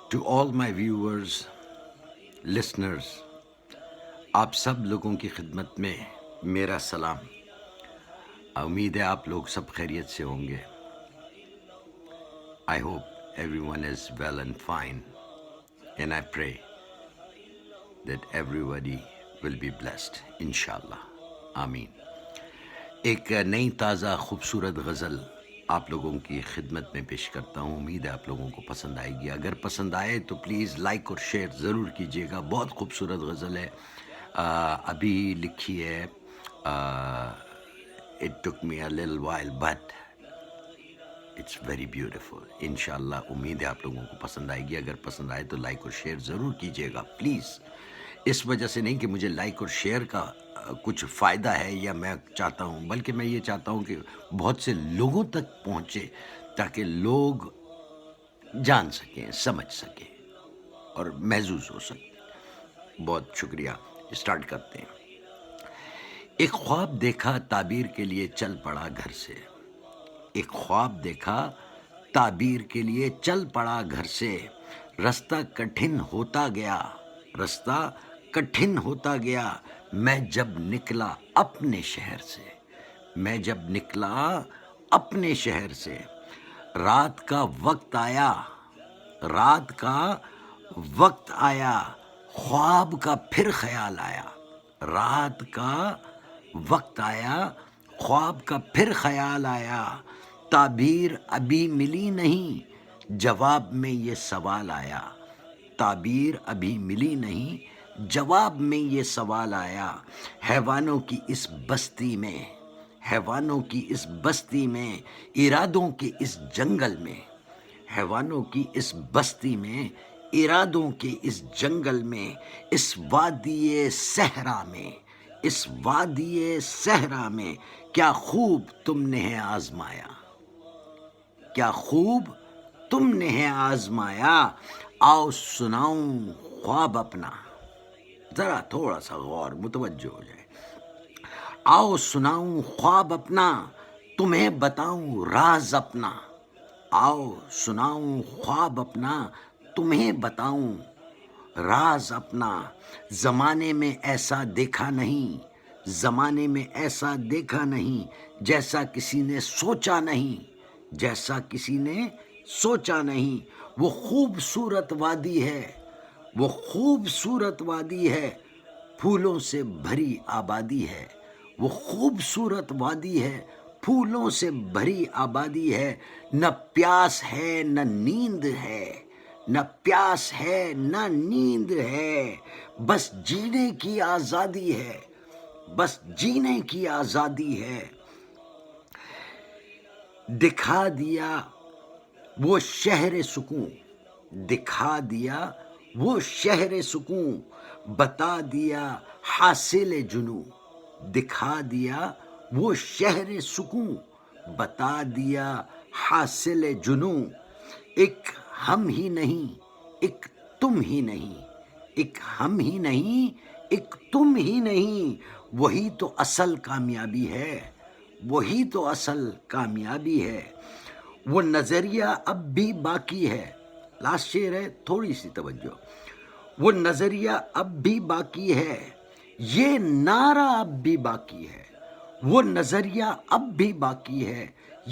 To all my viewers, listeners, آپ سب لوگوں کی خدمت میں میرا سلام۔ امید ہے آپ لوگ سب خیریت سے ہوں گے۔ I hope everyone is well and fine and I pray that everybody will be blessed انشاءاللہ، آمین۔ ایک نئی تازہ خوبصورت غزل آپ لوگوں کی خدمت میں پیش کرتا ہوں۔ امید ہے آپ لوگوں کو پسند آئے گی۔ اگر پسند آئے تو پلیز لائک اور شیئر ضرور کیجیے گا۔ بہت خوبصورت غزل ہے، ابھی لکھی ہے۔ It took me a little while but it's very beautiful. انشاءاللہ امید ہے آپ لوگوں کو پسند آئے گی۔ اگر پسند آئے تو لائک اور شیئر ضرور کیجیے گا پلیز۔ اس وجہ سے نہیں کہ مجھے لائک اور شیئر کا کچھ فائدہ ہے یا میں چاہتا ہوں، بلکہ میں یہ چاہتا ہوں کہ بہت سے لوگوں تک پہنچے تاکہ لوگ جان سکیں، سمجھ سکیں اور محظوظ ہو سکیں۔ بہت شکریہ۔ اسٹارٹ کرتے ہیں۔ ایک خواب دیکھا، تعبیر کے لیے چل پڑا گھر سے۔ ایک خواب دیکھا، تعبیر کے لیے چل پڑا گھر سے۔ رستہ کٹھن ہوتا گیا، رستہ کٹھن ہوتا گیا، میں جب نکلا اپنے شہر سے۔ میں جب نکلا اپنے شہر سے۔ رات کا وقت آیا، رات کا وقت آیا، خواب کا پھر خیال آیا۔ رات کا وقت آیا، خواب کا پھر خیال آیا، تعبیر ابھی ملی نہیں، جواب میں یہ سوال آیا۔ تعبیر ابھی ملی نہیں، جواب میں یہ سوال آیا۔ حیوانوں کی اس بستی میں، حیوانوں کی اس بستی میں، ارادوں کے اس جنگل میں، حیوانوں کی اس بستی میں، ارادوں کے اس جنگل میں، اس وادی صحرا میں، اس وادی صحرا میں، کیا خوب تم نے ہے آزمایا، کیا خوب تم نے ہے آزمایا، آؤ سناؤں خواب اپنا۔ ذرا تھوڑا سا غور، متوجہ ہو جائے۔ آؤ سناؤں خواب اپنا، تمہیں بتاؤں راز اپنا۔ آؤ سناؤں خواب اپنا، تمہیں بتاؤں راز اپنا۔ زمانے میں ایسا دیکھا نہیں، زمانے میں ایسا دیکھا نہیں، جیسا کسی نے سوچا نہیں، جیسا کسی نے سوچا نہیں۔ وہ خوبصورت وادی ہے، وہ خوبصورت وادی ہے، پھولوں سے بھری آبادی ہے۔ وہ خوبصورت وادی ہے، پھولوں سے بھری آبادی ہے۔ نہ پیاس ہے نہ نیند ہے، نہ پیاس ہے نہ نیند ہے، بس جینے کی آزادی ہے، بس جینے کی آزادی ہے۔ دکھا دیا وہ شہر سکون، دکھا دیا وہ شہر سکون، بتا دیا حاصل جنوں۔ دکھا دیا وہ شہر سکون، بتا دیا حاصل جنوں۔ ایک ہم ہی نہیں، ایک تم ہی نہیں، ایک ہم ہی نہیں، ایک تم ہی نہیں، وہی تو اصل کامیابی ہے، وہی تو اصل کامیابی ہے۔ وہ نظریہ اب بھی باقی ہے، لاسٹ شعر ہے، تھوڑی سی توجہ۔ وہ نظریہ اب بھی باقی ہے، یہ نعرہ اب بھی باقی ہے۔ وہ نظریہ اب بھی باقی ہے،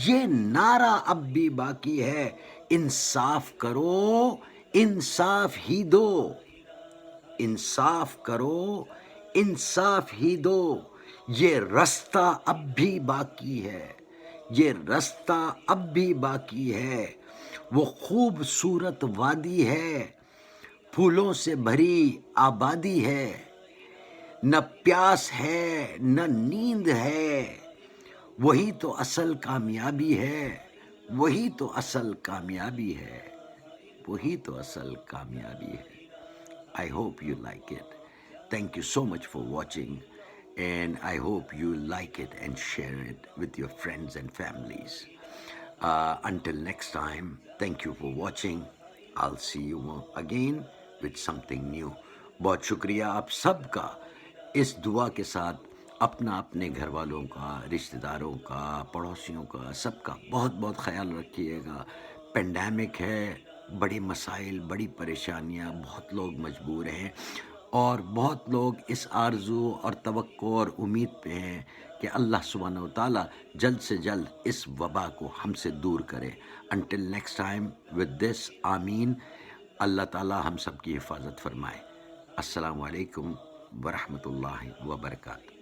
یہ نعرہ اب بھی باقی ہے۔ انصاف کرو، انصاف ہی دو، انصاف کرو، انصاف ہی دو، یہ رستہ اب بھی باقی ہے، یہ رستہ اب بھی باقی ہے۔ وہ خوبصورت وادی ہے، پھولوں سے بھری آبادی ہے، نہ پیاس ہے نہ نیند ہے، وہی تو اصل کامیابی ہے، وہی تو اصل کامیابی ہے، وہی تو اصل کامیابی ہے۔ I hope you like it. Thank you so much for watching, and I hope you like it and share it with your friends and families. Until next time, thank you for watching. I'll see you again with something new. بہت شکریہ آپ سب کا۔ اس دعا کے ساتھ اپنا، اپنے گھر والوں کا، رشتہ داروں کا، پڑوسیوں کا، سب کا بہت بہت خیال رکھیے گا۔ پینڈیمک ہے، بڑے مسائل، بڑی پریشانیاں، بہت لوگ مجبور ہیں، اور بہت لوگ اس آرزو اور توقع اور امید پہ ہیں کہ اللہ سبحانہ و تعالیٰ جلد سے جلد اس وبا کو ہم سے دور کرے. Until next time with this, آمین. اللہ تعالیٰ ہم سب کی حفاظت فرمائے. السلام علیکم ورحمۃ اللہ وبرکاتہ.